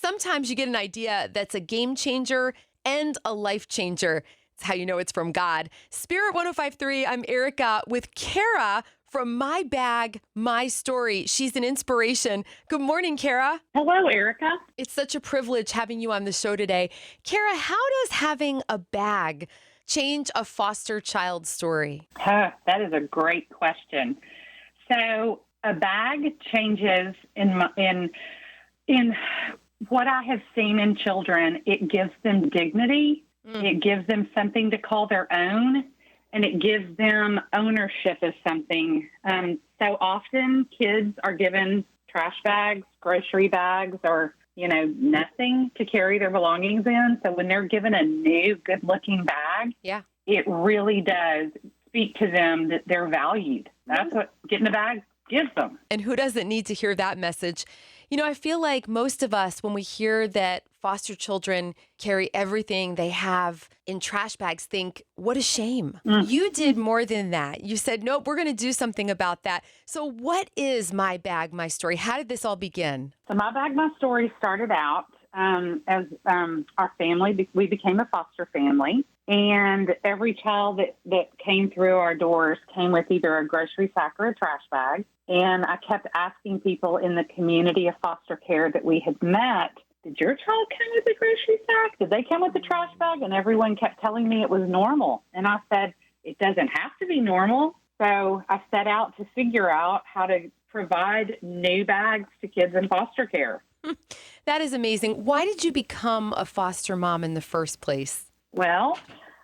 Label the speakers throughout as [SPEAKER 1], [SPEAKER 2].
[SPEAKER 1] sometimes you get an idea that's a game changer and a life changer. It's how you know it's from God. Spirit 105.3, I'm Erica with Cara from My Bag, My Story. She's an inspiration. Good morning, Cara.
[SPEAKER 2] Hello, Erica.
[SPEAKER 1] It's such a privilege having you on the show today. Cara, how does having a bag change a foster child story?
[SPEAKER 2] That is a great question. So a bag changes in what I have seen in children. It gives them dignity. It gives them something to call their own, and it gives them ownership of something. So often kids are given trash bags, grocery bags, or, nothing to carry their belongings in. So when they're given a new, good-looking bag, it really does speak to them that they're valued. That's what getting a bag gives them.
[SPEAKER 1] And who doesn't need to hear that message? I feel like most of us, when we hear that foster children carry everything they have in trash bags, think, what a shame. You did more than that. You said, nope, we're going to do something about that. So what is My Bag, My Story? How did this all begin?
[SPEAKER 2] So My Bag, My Story started out as our family. We became a foster family. And every child that came through our doors came with either a grocery sack or a trash bag. And I kept asking people in the community of foster care that we had met, did your child come with a grocery sack? Did they come with a trash bag? And everyone kept telling me it was normal. And I said, it doesn't have to be normal. So I set out to figure out how to provide new bags to kids in foster care.
[SPEAKER 1] That is amazing. Why did you become a foster mom in the first place?
[SPEAKER 2] Well,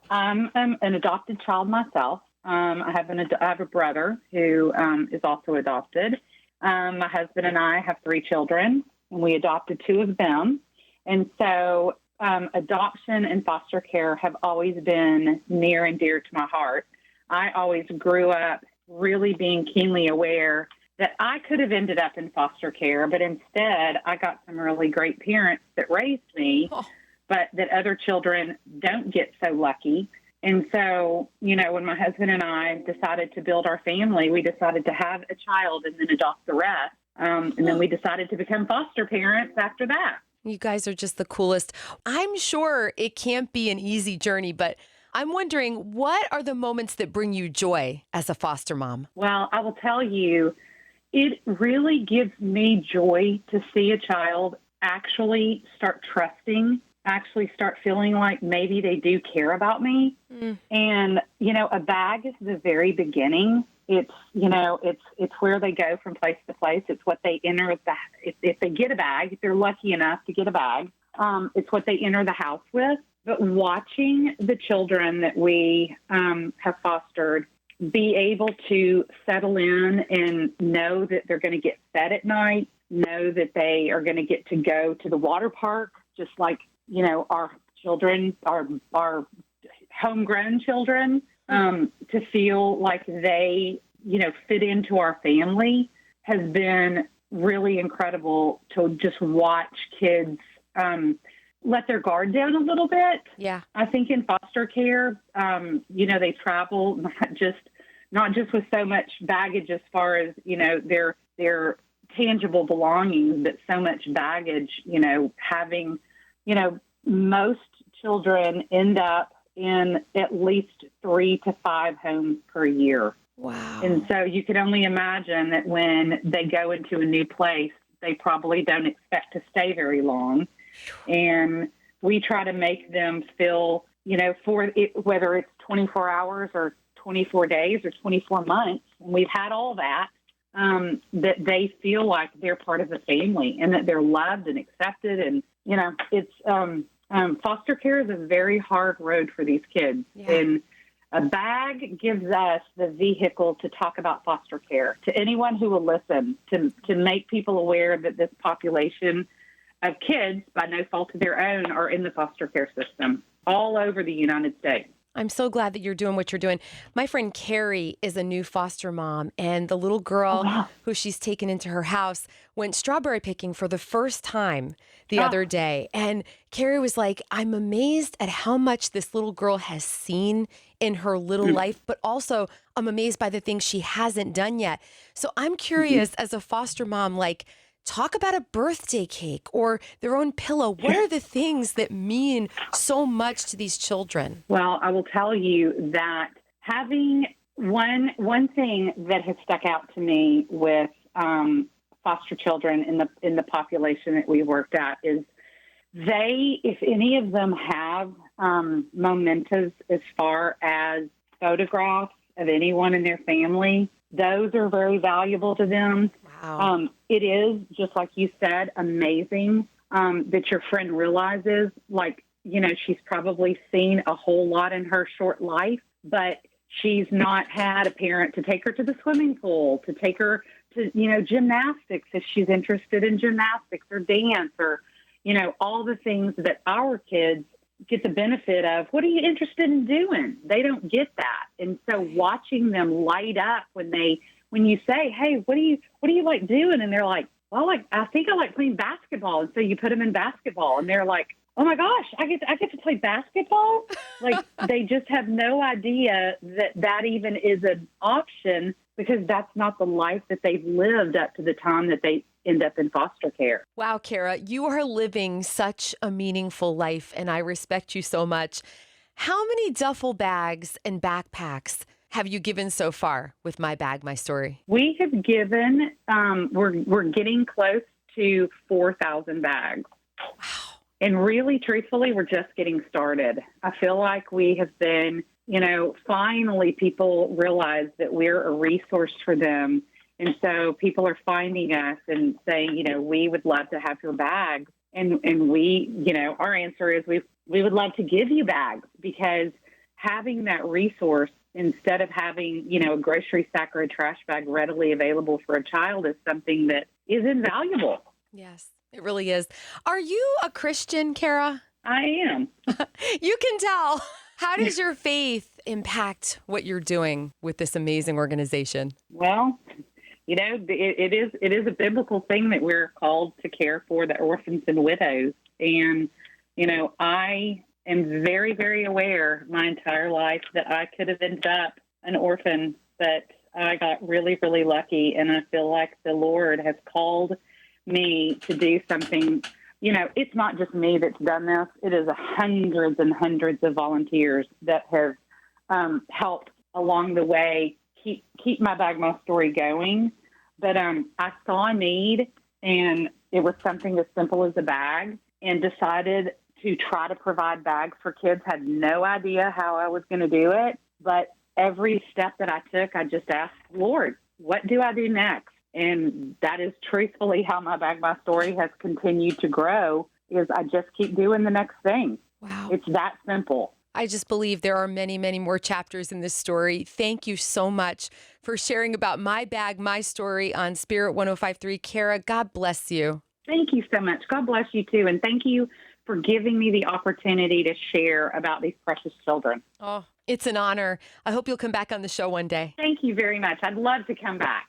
[SPEAKER 2] I'm an adopted child myself. I have a brother who is also adopted. My husband and I have 3 children, and we adopted 2 of them. And so adoption and foster care have always been near and dear to my heart. I always grew up really being keenly aware that I could have ended up in foster care, but instead I got some really great parents that raised me. But that other children don't get so lucky. And so, when my husband and I decided to build our family, we decided to have a child and then adopt the rest. And then we decided to become foster parents after that.
[SPEAKER 1] You guys are just the coolest. I'm sure it can't be an easy journey, but I'm wondering, what are the moments that bring you joy as a foster mom?
[SPEAKER 2] Well, I will tell you, it really gives me joy to see a child actually start trusting, actually start feeling like maybe they do care about me. And, a bag is the very beginning. It's where they go from place to place. It's what they enter if they get a bag, if they're lucky enough to get a bag, it's what they enter the house with. But watching the children that we have fostered be able to settle in and know that they're going to get fed at night, know that they are going to get to go to the water park, just like our children, our homegrown children, to feel like they, fit into our family has been really incredible to just watch kids let their guard down a little bit.
[SPEAKER 1] Yeah.
[SPEAKER 2] I think in foster care, they travel not just with so much baggage as far as, their tangible belongings, but so much baggage, having most children end up in at least 3 to 5 homes per year.
[SPEAKER 1] Wow.
[SPEAKER 2] And so you can only imagine that when they go into a new place, they probably don't expect to stay very long. And we try to make them feel, for it, whether it's 24 hours or 24 days or 24 months, and we've had all that, that they feel like they're part of the family and that they're loved and accepted. And, it's foster care is a very hard road for these kids. Yeah. And a bag gives us the vehicle to talk about foster care to anyone who will listen, to make people aware that this population of kids, by no fault of their own, are in the foster care system all over the United States.
[SPEAKER 1] I'm so glad that you're doing what you're doing. My friend Carrie is a new foster mom, and the little girl who she's taken into her house went strawberry picking for the first time the other day. And Carrie was like, I'm amazed at how much this little girl has seen in her little life, but also I'm amazed by the things she hasn't done yet. So I'm curious, as a foster mom, like, talk about a birthday cake or their own pillow. What are the things that mean so much to these children?
[SPEAKER 2] Well, I will tell you that having one thing that has stuck out to me with foster children in the population that we worked at is they, if any of them have mementos as far as photographs of anyone in their family, those are very valuable to them.
[SPEAKER 1] Wow.
[SPEAKER 2] It is, just like you said, amazing that your friend realizes, like, she's probably seen a whole lot in her short life, but she's not had a parent to take her to the swimming pool, to take her to, gymnastics if she's interested in gymnastics or dance or, all the things that our kids get the benefit of. What are you interested in doing? They don't get that. And so watching them light up when you say, hey, what do you like doing? And they're like, well, I think I like playing basketball. And so you put them in basketball and they're like, oh my gosh, I get to play basketball. Like they just have no idea that even is an option because that's not the life that they've lived up to the time that they end up in foster care.
[SPEAKER 1] Wow, Cara, you are living such a meaningful life, and I respect you so much. How many duffel bags and backpacks have you given so far with My Bag, My Story?
[SPEAKER 2] We have given, we're getting close to 4,000 bags.
[SPEAKER 1] Wow.
[SPEAKER 2] And really, truthfully, we're just getting started. I feel like we have been, finally people realize that we're a resource for them. And so people are finding us and saying, we would love to have your bags. And we, our answer is we would love to give you bags because having that resource instead of having, a grocery sack or a trash bag readily available for a child is something that is invaluable.
[SPEAKER 1] Yes, it really is. Are you a Christian, Cara?
[SPEAKER 2] I am.
[SPEAKER 1] You can tell. How does your faith impact what you're doing with this amazing organization?
[SPEAKER 2] Well, it is a biblical thing that we're called to care for the orphans and widows. And, I am very, very aware my entire life that I could have ended up an orphan, but I got really, really lucky. And I feel like the Lord has called me to do something. It's not just me that's done this. It is hundreds and hundreds of volunteers that have helped along the way keep My Bag, My Story going. But I saw a need, and it was something as simple as a bag, and decided to try to provide bags for kids. Had no idea how I was going to do it, but every step that I took, I just asked, Lord, what do I do next? And that is truthfully how My Bag, My Story has continued to grow, is I just keep doing the next thing.
[SPEAKER 1] Wow.
[SPEAKER 2] It's that simple.
[SPEAKER 1] I just believe there are many, many more chapters in this story. Thank you so much for sharing about My Bag, My Story on Spirit 105.3. Cara, God bless you.
[SPEAKER 2] Thank you so much. God bless you too. And thank you for giving me the opportunity to share about these precious children.
[SPEAKER 1] Oh, it's an honor. I hope you'll come back on the show one day.
[SPEAKER 2] Thank you very much. I'd love to come back.